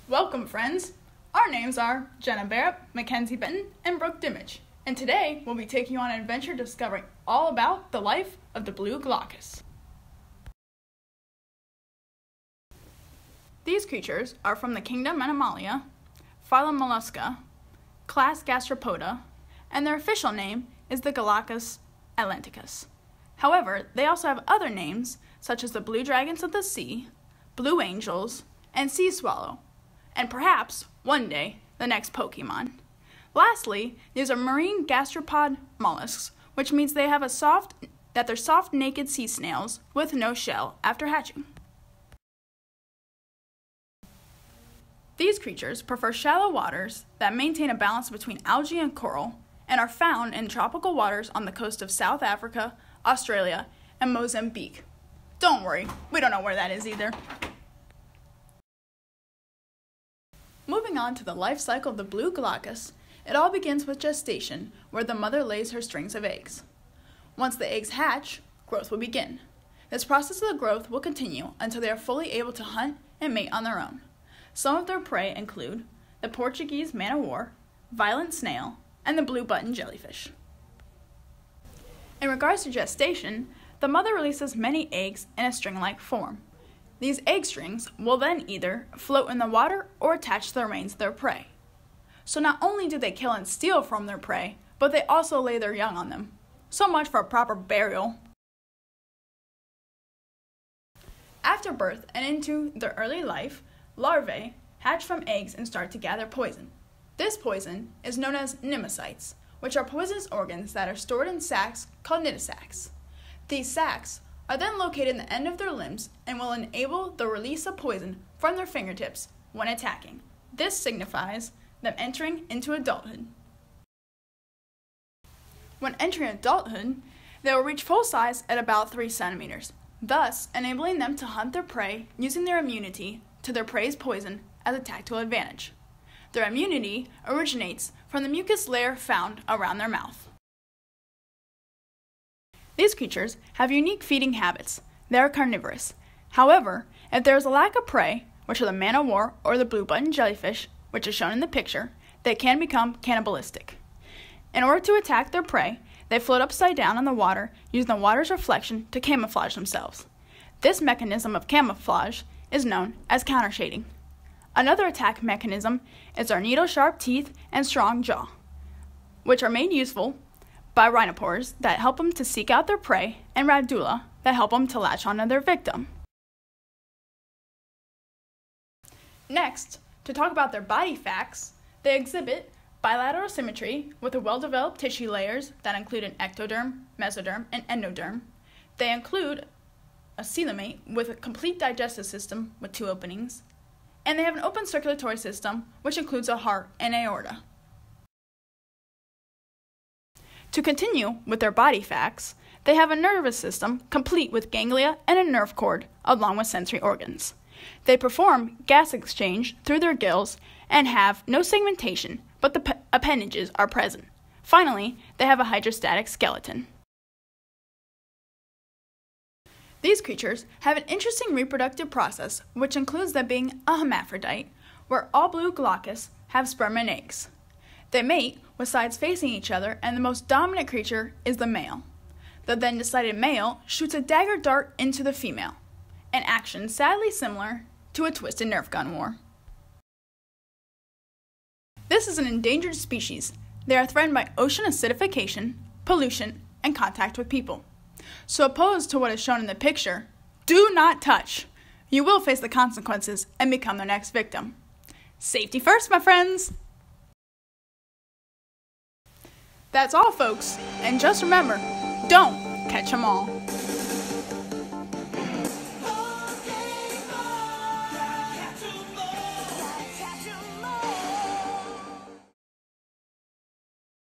Welcome, friends! Our names are Jenna Bearup, Mackenzie, Benton, and Brooke, Dimich, and today we'll be taking you on an adventure discovering all about the life of the blue Glaucus. These creatures are from the kingdom Animalia, phylum Mollusca, class Gastropoda, and their official name is the Glaucus atlanticus. However, they also have other names such as the blue dragons of the sea, blue angels, and sea swallow, and perhaps, one day, the next Pokemon. Lastly, these are marine gastropod mollusks, which means they're soft, naked sea snails with no shell after hatching. These creatures prefer shallow waters that maintain a balance between algae and coral and are found in tropical waters on the coast of South Africa, Australia, and Mozambique. Don't worry, we don't know where that is either. Moving on to the life cycle of the blue Glaucus, it all begins with gestation, where the mother lays her strings of eggs. Once the eggs hatch, growth will begin. This process of growth will continue until they are fully able to hunt and mate on their own. Some of their prey include the Portuguese man-o'-war, violet snail, and the blue button jellyfish. In regards to gestation, the mother releases many eggs in a string-like form. These egg strings will then either float in the water or attach to the remains of their prey. So not only do they kill and steal from their prey, but they also lay their young on them. So much for a proper burial. After birth and into their early life, larvae hatch from eggs and start to gather poison. This poison is known as pneumocytes, which are poisonous organs that are stored in sacs called cnidosacs. These sacs are then located in the end of their limbs and will enable the release of poison from their fingertips when attacking. This signifies them entering into adulthood. When entering adulthood, they will reach full size at about 3 centimeters, thus enabling them to hunt their prey using their immunity to their prey's poison as a tactical advantage. Their immunity originates from the mucus layer found around their mouth. These creatures have unique feeding habits. They are carnivorous. However, if there is a lack of prey, which are the man-o'-war or the blue button jellyfish, which is shown in the picture, they can become cannibalistic. In order to attack their prey, they float upside down in the water using the water's reflection to camouflage themselves. This mechanism of camouflage is known as countershading. Another attack mechanism is their needle-sharp teeth and strong jaw, which are made useful by rhinopores that help them to seek out their prey and radula that help them to latch onto their victim. Next, to talk about their body facts, they exhibit bilateral symmetry with well-developed tissue layers that include an ectoderm, mesoderm, and endoderm. They include a coelomate with a complete digestive system with 2 openings, and they have an open circulatory system which includes a heart and aorta. To continue with their body facts, they have a nervous system complete with ganglia and a nerve cord along with sensory organs. They perform gas exchange through their gills and have no segmentation, but the appendages are present. Finally, they have a hydrostatic skeleton. These creatures have an interesting reproductive process, which includes them being a hermaphrodite, where all blue Glaucus have sperm and eggs. They mate with sides facing each other, and the most dominant creature is the male. The then decided male shoots a dagger dart into the female, an action sadly similar to a twisted Nerf gun war. This is an endangered species. They are threatened by ocean acidification, pollution, and contact with people. So opposed to what is shown in the picture, do not touch. You will face the consequences and become their next victim. Safety first, my friends! That's all, folks, and just remember, don't catch 'em all.